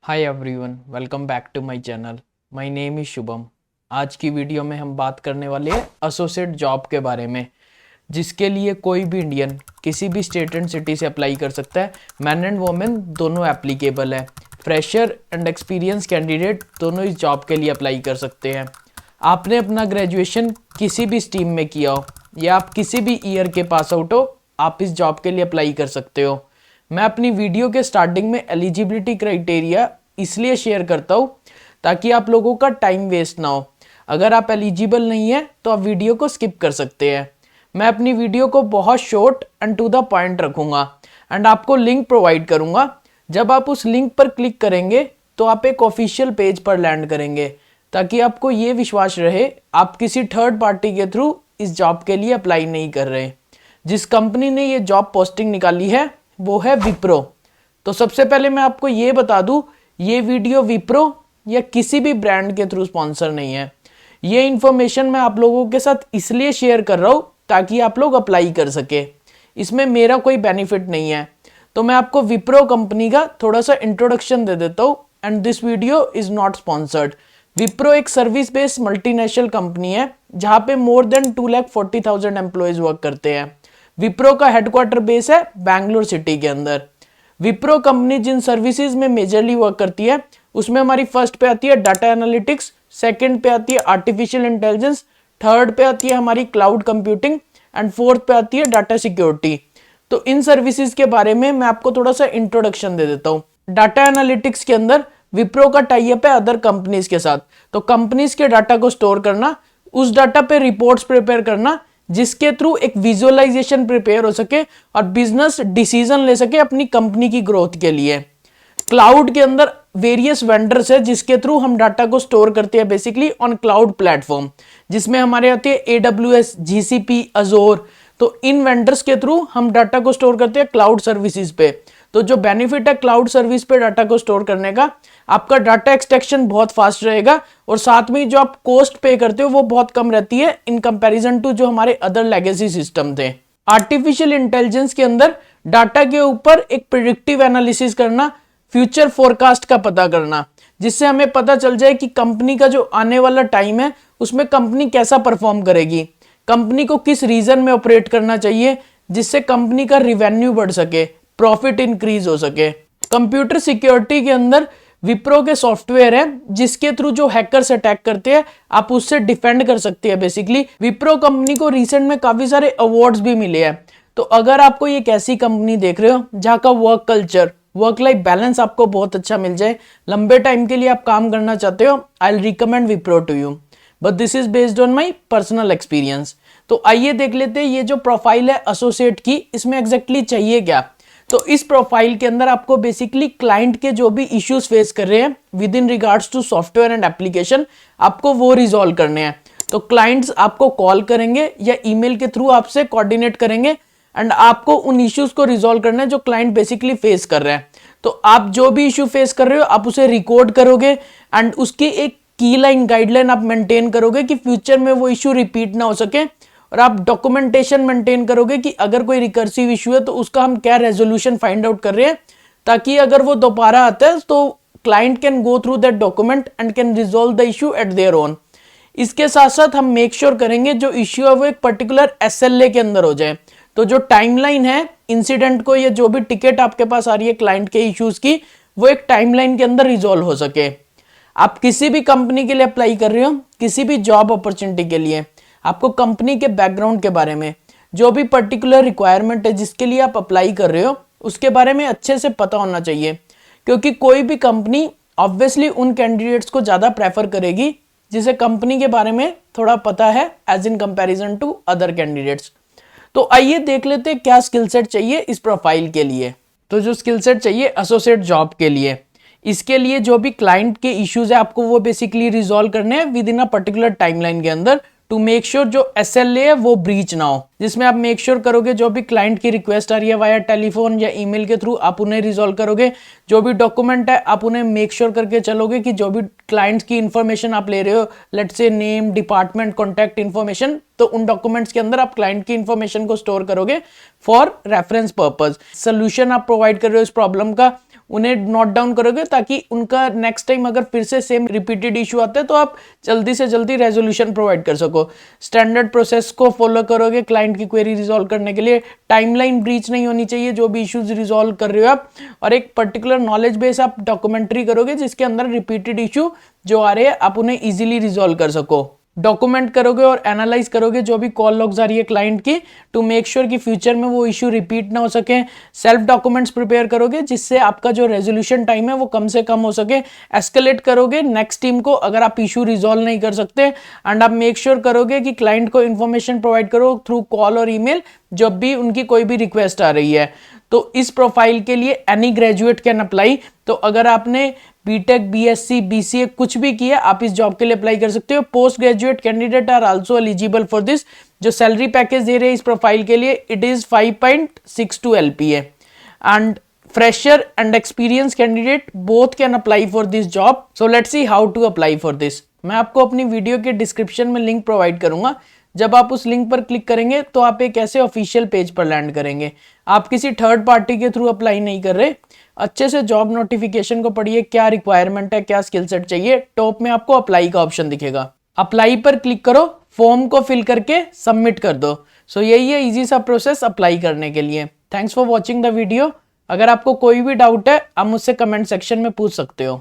Hi everyone, welcome back to my channel. My name is Shubham. आज की video में हम बात करने वाले हैं एसोसिएट जॉब के बारे में, जिसके लिए कोई भी इंडियन किसी भी स्टेट एंड सिटी से अप्लाई कर सकता है। मैन एंड वोमेन दोनों एप्लीकेबल है। फ्रेशर एंड एक्सपीरियंस कैंडिडेट दोनों इस जॉब के लिए अप्लाई कर सकते हैं। आपने अपना ग्रेजुएशन किसी भी स्ट्रीम में किया हो या आप किसी भी ईयर के पास आउट हो, आप इस जॉब के लिए अप्लाई कर सकते हो। मैं अपनी वीडियो के स्टार्टिंग में एलिजिबिलिटी क्राइटेरिया इसलिए शेयर करता हूँ ताकि आप लोगों का टाइम वेस्ट ना हो। अगर आप एलिजिबल नहीं है तो आप वीडियो को स्किप कर सकते हैं। मैं अपनी वीडियो को बहुत short and to the point रखूँगा एंड आपको लिंक प्रोवाइड करूँगा। जब आप उस लिंक पर क्लिक करेंगे तो आप एक ऑफिशियल पेज पर लैंड करेंगे, ताकि आपको ये विश्वास रहे आप किसी थर्ड पार्टी के थ्रू इस जॉब के लिए अप्लाई नहीं कर रहे। जिस कंपनी ने ये जॉब पोस्टिंग निकाली है वो है विप्रो। तो सबसे पहले मैं आपको ये बता दूं, ये वीडियो विप्रो या किसी भी ब्रांड के थ्रू स्पॉन्सर नहीं है। ये इन्फॉर्मेशन मैं आप लोगों के साथ इसलिए शेयर कर रहा हूं ताकि आप लोग अप्लाई कर सके। इसमें मेरा कोई बेनिफिट नहीं है। तो मैं आपको विप्रो कंपनी का थोड़ा सा इंट्रोडक्शन दे देता हूँ and this video is not sponsored. Wipro एक सर्विस बेस्ड मल्टीनेशनल कंपनी है जहाँ पे मोर देन 2,40,000 एम्प्लॉयज वर्क करते हैं। विप्रो का हेडक्वार्टर बेस है बैंगलोर सिटी के अंदर। विप्रो कंपनी जिन सर्विसेज में मेजरली वर्क करती है उसमें हमारी फर्स्ट पे आती है डाटा एनालिटिक्स, सेकंड पे आती है आर्टिफिशियल इंटेलिजेंस, थर्ड पे आती है हमारी क्लाउड कंप्यूटिंग एंड फोर्थ पे आती है डाटा सिक्योरिटी। तो इन सर्विसेज के बारे में मैं आपको थोड़ा सा इंट्रोडक्शन दे देता हूँ। डाटा एनालिटिक्स के अंदर विप्रो का टाई अप है अदर कंपनीज के साथ। तो कंपनीज के डाटा को स्टोर करना, उस डाटा पे रिपोर्ट्स प्रिपेयर करना जिसके थ्रू एक विजुअलाइजेशन प्रिपेयर हो सके और बिजनेस डिसीजन ले सके अपनी कंपनी की ग्रोथ के लिए। क्लाउड के अंदर वेरियस वेंडर्स है जिसके थ्रू हम डाटा को स्टोर करते हैं बेसिकली ऑन क्लाउड प्लेटफॉर्म, जिसमें हमारे आते हैं AWS, GCP, अजोर। तो इन वेंडर्स के थ्रू हम डाटा को स्टोर करते हैं क्लाउड सर्विसेज पे। तो जो बेनिफिट है क्लाउड सर्विस पे डाटा को स्टोर करने का, आपका डाटा एक्सट्रैक्शन बहुत फास्ट रहेगा और साथ में जो आप कॉस्ट पे करते हो वो बहुत कम रहती है इन कंपैरिजन टू जो हमारे अदर लेगेसी सिस्टम थे। आर्टिफिशियल इंटेलिजेंस के अंदर डाटा के ऊपर एक प्रिडिक्टिव एनालिसिस करना, फ्यूचर फोरकास्ट का पता करना, जिससे हमें पता चल जाए कि कंपनी का जो आने वाला टाइम है उसमें कंपनी कैसा परफॉर्म करेगी, कंपनी को किस रीजन में ऑपरेट करना चाहिए जिससे कंपनी का रिवेन्यू बढ़ सके, प्रॉफिट इंक्रीज हो सके। कंप्यूटर सिक्योरिटी के अंदर विप्रो के सॉफ्टवेयर है जिसके थ्रू जो हैकर्स अटैक करते हैं आप उससे डिफेंड कर सकते हैं। बेसिकली विप्रो कंपनी को रिसेंट में काफी सारे अवार्ड्स भी मिले हैं। तो अगर आपको एक ऐसी कंपनी देख रहे हो जहाँ का work culture, work life balance आपको बहुत अच्छा मिल जाए, लंबे टाइम के लिए आप काम करना चाहते हो, I will recommend Wipro to you, but this is based on my personal experience. तो आइए देख लेते हैं ये जो प्रोफाइल है एसोसिएट की, इसमें एग्जैक्टली चाहिए क्या। तो इस प्रोफाइल के अंदर आपको बेसिकली क्लाइंट के जो भी इश्यूज फेस कर रहे हैं with in regards to software and application, आपको वो रिजॉल्व करने हैं। तो क्लाइंट्स आपको कॉल करेंगे या ईमेल के थ्रू आपसे कोऑर्डिनेट करेंगे एंड आपको उन इश्यूज को रिजॉल्व करना है जो क्लाइंट बेसिकली फेस कर रहे हैं। तो आप जो भी इश्यू फेस कर रहे हो आप उसे रिकॉर्ड करोगे एंड उसकी एक की लाइन गाइडलाइन आप मेंटेन करोगे कि फ्यूचर में वो इश्यू रिपीट ना हो सके, और आप डॉक्यूमेंटेशन मेंटेन करोगे कि अगर कोई रिकर्सिव इशू है तो उसका हम क्या रेजोल्यूशन फाइंड आउट कर रहे हैं, ताकि अगर वो दोबारा आता है तो client can go through that document and can resolve the issue at their own. इसके साथ साथ हम मेक श्योर करेंगे जो इश्यू है वो एक पर्टिकुलर SLA के अंदर हो जाए। तो जो टाइमलाइन है इंसिडेंट को या जो भी टिकट आपके पास आ रही है क्लाइंट के इश्यूज की, वो एक टाइमलाइन के अंदर रिजॉल्व हो सके। आप किसी भी कंपनी के लिए अप्लाई कर रहे हो, किसी भी जॉब अपॉर्चुनिटी के लिए, आपको कंपनी के बैकग्राउंड के बारे में, जो भी पर्टिकुलर रिक्वायरमेंट है जिसके लिए आप अप्लाई कर रहे हो उसके बारे में अच्छे से पता होना चाहिए। क्योंकि कोई भी कंपनी ऑब्वियसली उन कैंडिडेट्स को ज़्यादा प्रेफर करेगी जिसे कंपनी के बारे में थोड़ा पता है as in comparison to other candidates. तो आइए देख लेते हैं क्या स्किल सेट चाहिए इस प्रोफाइल के लिए। तो जो स्किल सेट चाहिए एसोसिएट जॉब के लिए, इसके लिए जो भी क्लाइंट के इश्यूज है आपको वो बेसिकली रिजॉल्व करने हैं with in a particular timeline के अंदर, टू मेक श्योर जो SLA है वो ब्रीच ना हो। जिसमें आप मेक श्योर करोगे जो भी क्लाइंट की रिक्वेस्ट आ रही है वाया टेलीफोन या ईमेल के थ्रू आप उन्हें रिजॉल्व करोगे। जो भी डॉक्यूमेंट है आप उन्हें मेक श्योर करके चलोगे कि जो भी क्लाइंट्स की इंफॉर्मेशन आप ले रहे हो, let's say name, department, contact information, तो उन डॉक्यूमेंट्स के अंदर आप क्लाइंट की इंफॉर्मेशन को स्टोर करोगे फॉर रेफरेंस पर्पज। सोल्यूशन आप प्रोवाइड कर रहे हो इस प्रॉब्लम का, उन्हें नोट डाउन करोगे ताकि उनका नेक्स्ट टाइम अगर फिर से सेम रिपीटेड इशू आता है तो आप जल्दी से जल्दी रेजोल्यूशन प्रोवाइड कर सको। स्टैंडर्ड प्रोसेस को फॉलो करोगे क्लाइंट की क्वेरी रिजॉल्व करने के लिए। टाइमलाइन ब्रीच नहीं होनी चाहिए जो भी इश्यूज रिजॉल्व कर रहे हो आप, और एक पर्टिकुलर नॉलेज बेस आप डॉक्यूमेंट्री करोगे जिसके अंदर रिपीटेड इशू जो आ रहे हैं आप उन्हें इजीली रिजॉल्व कर सको। डॉक्यूमेंट करोगे और एनालाइज करोगे जो भी कॉल लॉग्स आ रही है क्लाइंट की, टू मेक श्योर कि फ्यूचर में वो इश्यू रिपीट ना हो सके। सेल्फ डॉक्यूमेंट्स प्रिपेयर करोगे जिससे आपका जो रेजोल्यूशन टाइम है वो कम से कम हो सके। एस्केलेट करोगे नेक्स्ट टीम को अगर आप इशू रिजॉल्व नहीं कर सकते, एंड आप मेक श्योर करोगे कि क्लाइंट को इन्फॉर्मेशन प्रोवाइड करो थ्रू कॉल और ईमेल जब भी उनकी कोई भी रिक्वेस्ट आ रही है। तो इस प्रोफाइल के लिए एनी ग्रेजुएट कैन अप्लाई। तो अगर आपने बीटेक, बीएससी, बीसीए कुछ भी किया आप इस जॉब के लिए अप्लाई कर सकते हो। Post graduate candidate are also eligible for this. जो सैलरी पैकेज दे रहे हैं इस प्रोफाइल के लिए it is 5.62 LPA, and fresher and experience candidate both can apply for this job. So let's see how to apply for this. मैं आपको अपनी वीडियो के डिस्क्रिप्शन में लिंक प्रोवाइड करूंगा। जब आप उस लिंक पर क्लिक करेंगे तो आप एक ऐसे ऑफिशियल पेज पर लैंड करेंगे। आप किसी थर्ड पार्टी के थ्रू अप्लाई नहीं कर रहे। अच्छे से जॉब नोटिफिकेशन को पढ़िए, क्या रिक्वायरमेंट है, क्या स्किल सेट चाहिए। टॉप में आपको अप्लाई का ऑप्शन दिखेगा, अप्लाई पर क्लिक करो, फॉर्म को फिल करके सबमिट कर दो। सो यही है इजी सा प्रोसेस अप्लाई करने के लिए। Thanks for watching the video. अगर आपको कोई भी डाउट है आप मुझसे कमेंट सेक्शन में पूछ सकते हो।